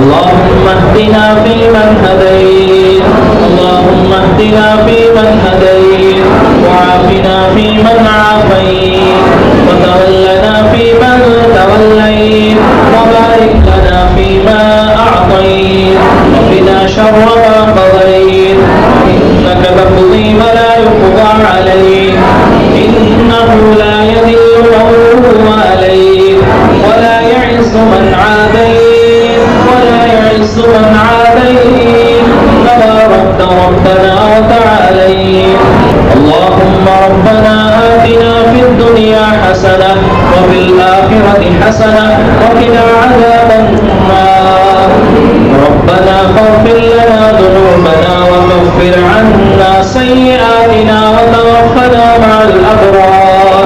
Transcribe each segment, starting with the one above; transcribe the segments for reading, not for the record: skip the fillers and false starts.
اللهم اهدنا فيمن هديت اللهم اهدنا فيمن هديت وعافنا فيمن عافيت وتولنا فيمن توليت وبارك لنا فيما أعطيت وقنا شر ما قضيت إنك تقضي ولا يقضى عليك إنه لا يذل من واليت ولا يعز من عاديت من عاديت تباركت ربنا وتعاليت. اللهم ربنا آتنا في الدنيا حسنة وفي الآخرة حسنة وقنا عذاب النار. ربنا فاغفر لنا ذنوبنا وكفر عنا سيئاتنا وتوفنا مع الأبرار.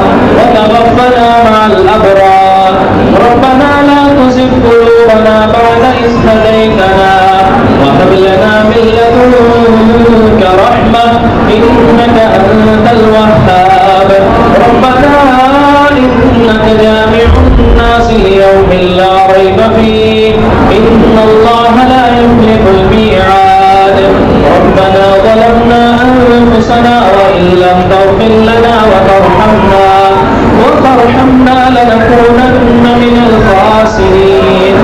ربنا لا تزغ قلوبنا بعد إذ هديتنا وهب لنا من لدنك رحمة إنك أنت الوهاب. ربنا إنك جامع الناس ليوم لا ريب فيه إن الله لا يخلف الميعاد. ربنا ظلمنا أنفسنا وإن لم تغفر لنا وترحمنا لنكونن من الخاسرين.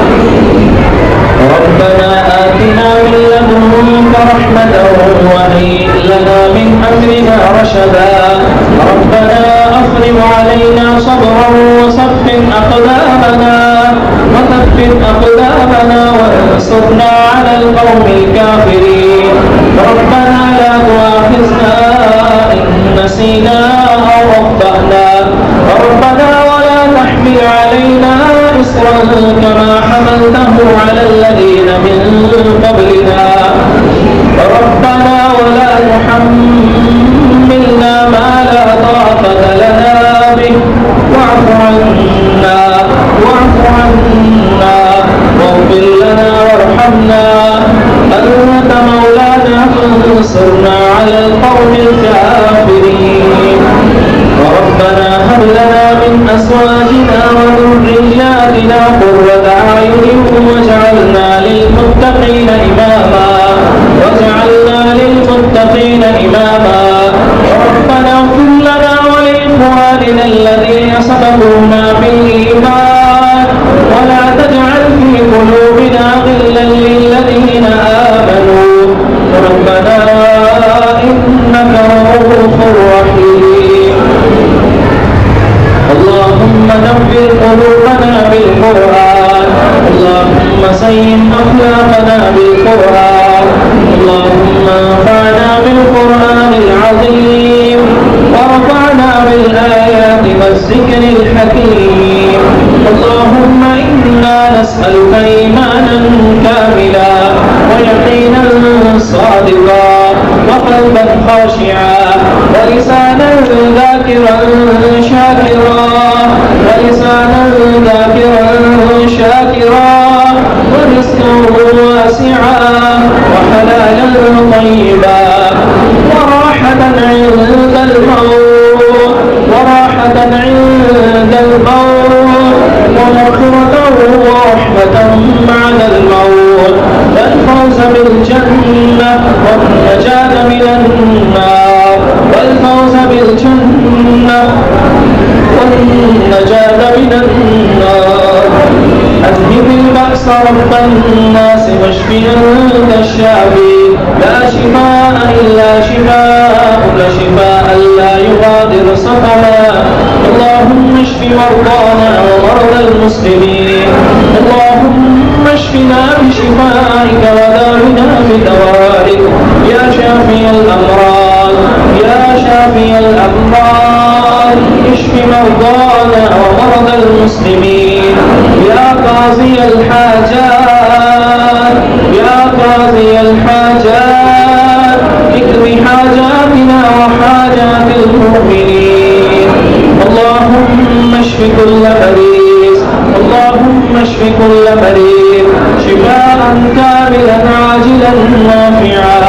ربنا آتنا من لدنك رحمة وهيئ لنا من أمرنا رشدا. ربنا أفرغ علينا صبرا وثبت أقدامنا وانصرنا على القوم الكافرين. ربنا لا تؤاخذنا إن نسينا أو أخطأنا. ربنا ولا تحمل علينا إصرا كما حملته على الذين من قبلنا. ربنا ولا تحملنا ما لا طاقة لنا به واعف عنا واغفر لنا وارحمنا أنت مولانا فانصرنا على القوم الكافرين. ربنا هب لنا من أزواجنا وذرياتنا قرة أعين واجعلنا للمتقين إماما. ربنا اغفر لنا ولإخواننا الذين سبقونا بالإيمان ولا تجعل في قلوبنا غلا للذين آمنوا ربنا إنك رؤوف رحيم. اللهم نبر قلوبنا بالقرآن. اللهم زين أخلاقنا بالقرآن. اللهم انفعنا بالقرآن العظيم ورفعنا بالآيات والذكر الحكيم. اللهم إنا نسألك إيمانا كاملا ويقينا صادقا وقلبا خاشعا ولسانا ذاكرا شاكرا ورزقا واسعا وحلالا طيبا وراحة عند الموت ومغفرة ورحمة بعد الموت والفوز بالجنة والنجاة من النار. أذهب البأس رب الناس واشف أنت الشافي لا شفاء إلا شفاءك شفاء لا يغادر سقما. اللهم اشف مرضانا ومرضى المسلمين. اللهم اشفنا بشفائك وداونا بدوائك يا شافي الأمراض اشف مرضانا ومرضى المسلمين يا قاضي الحاجات اقض حاجاتنا وحاجات المؤمنين. اللهم اشف كل مريض شفاء كاملا عاجلا نافعا.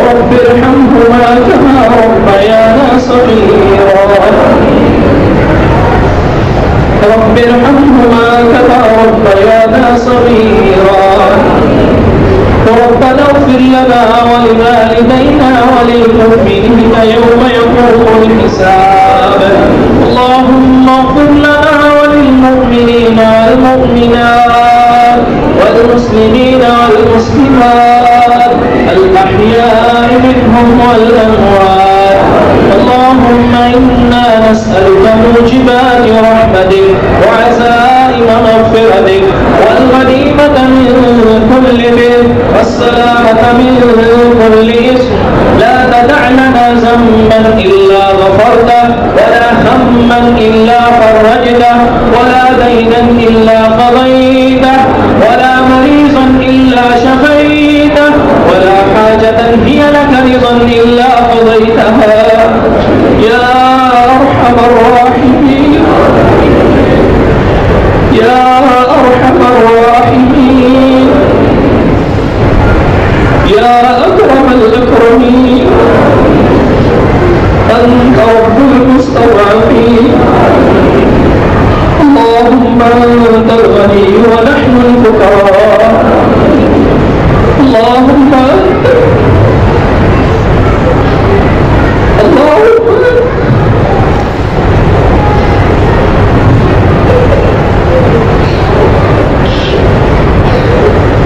رب ارحمهما كما ربيانا صغيرا. رب ارحمهما كما ربيانا صغيرا. صغيرا. ربنا اغفر لنا ولوالدينا وللمؤمنين يوم يقوم الحساب. اللهم اغفر لنا وللمؤمنين والمؤمنات والمسلمين والمسلمات الأحياء منهم والأموات. اللهم إنا نسألك موجبات رحمتك وعزائم مغفرتك والغنيمة من كل بر والسلامة من كل إثم. لا تدع لنا ذنبا إلا غفرته ولا هما إلا فرجته ولا دينا إلا قضيته ولا مريضا إلا شفيته ولا حاجة هي لك رضا إلا قضيتها يا أرحم الراحمين يا أرحم الراحمين يا أكرم الأكرمين. أنت رب المستضعفين. اللهم أنت الغني ونحن الفقراء. اللهم أنت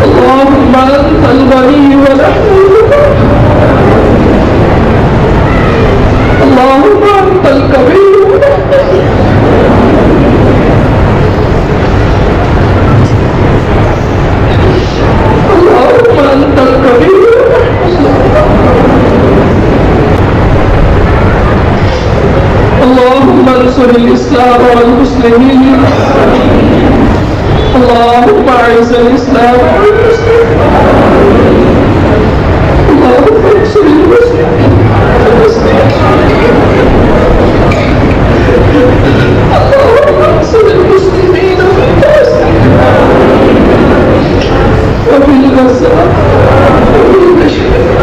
اللهم أنت الغني ونحن الفقراء. اللهم أنت الكبير ونحن اللهم أنت الكبير اللهم انصر الإسلام والمسلمين. اللهم أعز الإسلام والمسلمين. اللهم انصر المسلمين. اللهم انصر المسلمين في فلسطين وفي غزة وفي المشرق.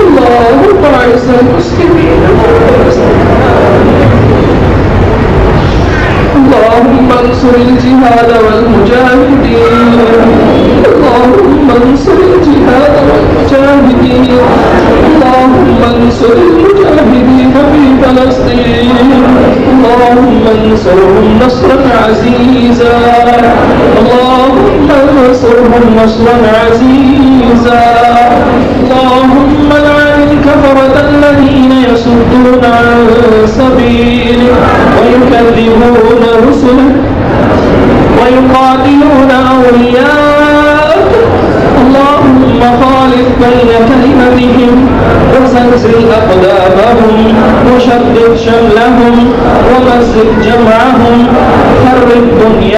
اللهم أعز المسلمين في فلسطين. اللهم انصر الجهاد والمجاهدين. اللهم انصر الجهاد والمجاهدين. اللهم انصر المجاهدين في فلسطين. اللهم انصرهم نصرا عزيزا. اللهم انصرهم نصرا عزيزا. اللهم لعن الكفرة الذين يصدون عن سبيلك ويكذبون رسلك ويقاتلون أولياءك. اللهم خالف بين كلمتهم وزلزل أقدامهم وشدد شملهم ومزق جمعهم. فرق دنيا